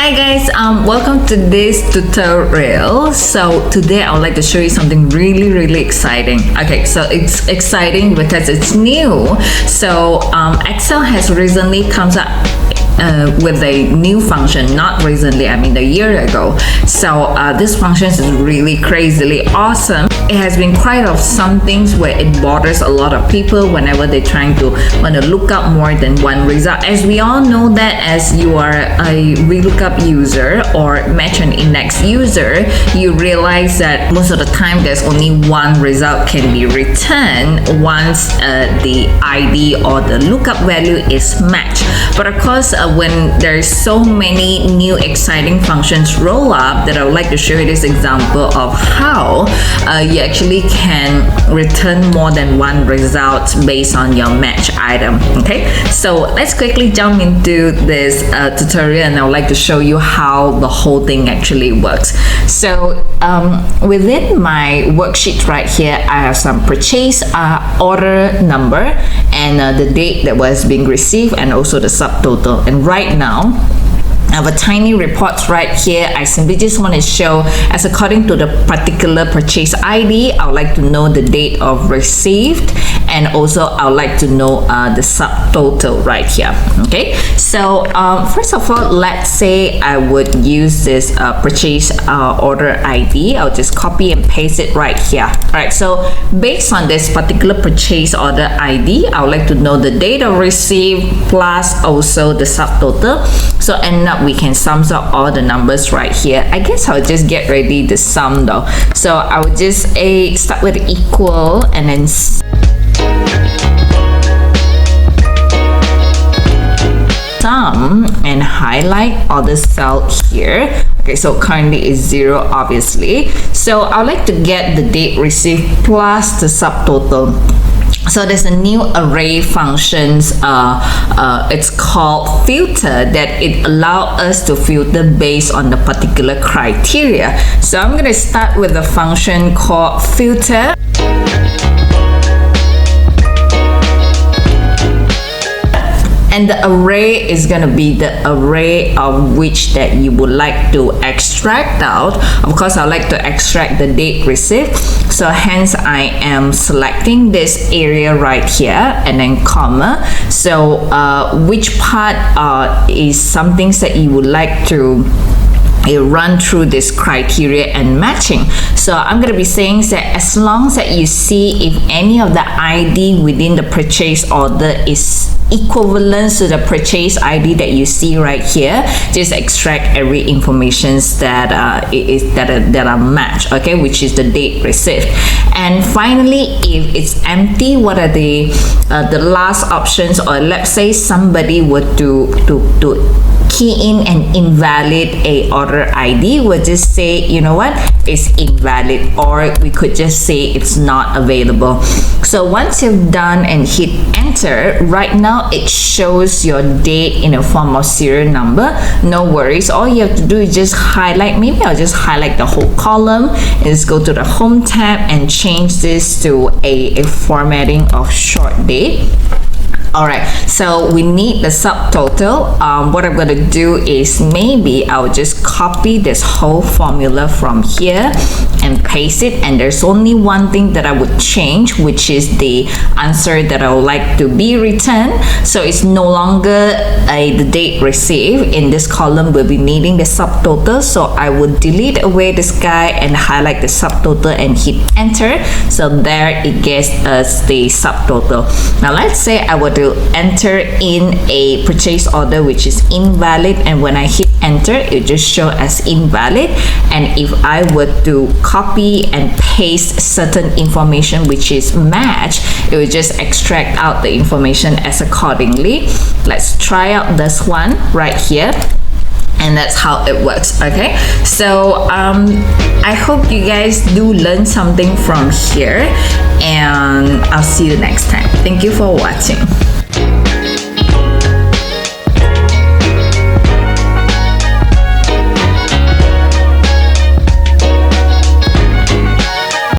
Hi guys, welcome to this tutorial. So today I would like to show you something really exciting. Okay, so it's exciting because it's new. So Excel has recently comes up with a new function, not recently, I mean a year ago. So this function is really crazily awesome. It has been quite of some things where it bothers a lot of people whenever they're trying to want to look up more than one result. As we all know that as you are a VLOOKUP user or match and index user, you realize that most of the time there's only one result can be returned once the ID or the lookup value is matched. But of course, when there's so many new exciting functions roll up, that I would like to show you this example of how you actually can return more than one result based on your match item. Okay, so let's quickly jump into this tutorial, and I would like to show you how the whole thing actually works. So within my worksheet right here, I have some purchase order number and the date that was being received, and also the subtotal. And right now I have a tiny report right here. I simply just want to show, as according to the particular purchase ID, I would like to know the date of received, and also I would like to know the subtotal right here. Okay, so first of all, let's say I would use this purchase order ID. I'll just copy and paste it right here. Alright, so based on this particular purchase order ID, I would like to know the date of receipt plus also the subtotal. So end up we can sum up all the numbers right here. I guess I'll just get ready the sum though. So I will just start with equal and then sum and highlight all the cell here. Okay, so currently is 0 obviously. So I would like to get the date received plus the subtotal. So there's a new array functions, it's called filter, that it allows us to filter based on the particular criteria. So I'm going to start with a function called filter. And the array is going to be the array of which that you would like to extract out. Of course, I like to extract the date received. So hence I am selecting this area right here and then comma. So which part is something that you would like to run through this criteria and matching. So I'm going to be saying that as long as that you see if any of the ID within the purchase order is equivalent to the purchase ID that you see right here, just extract every information that are matched, okay, which is the date received. And finally, if it's empty, what are the last options? Or let's say somebody were to key in an invalid a order ID, we'll just say, you know what, it's invalid, or we could just say it's not available. So once you've done and hit enter, right now it shows your date in a form of serial number. No worries, all you have to do is just highlight, maybe I'll just highlight the whole column and just go to the home tab and change this to a formatting of short date. Alright, so we need the subtotal. What I'm going to do is maybe I'll just copy this whole formula from here and paste it, and there's only one thing that I would change, which is the answer that I would like to be returned. So it's no longer the date received. In this column we'll be needing the subtotal, so I would delete away this guy and highlight the subtotal and hit enter. So there it gets us the subtotal. Now let's say I would enter in a purchase order which is invalid, and when I hit enter it just show as invalid. And if I were to copy and paste certain information which is matched, it will just extract out the information as accordingly. Let's try out this one right here. And that's how it works. Okay, so I hope you guys do learn something from here, and I'll see you next time. Thank you for watching.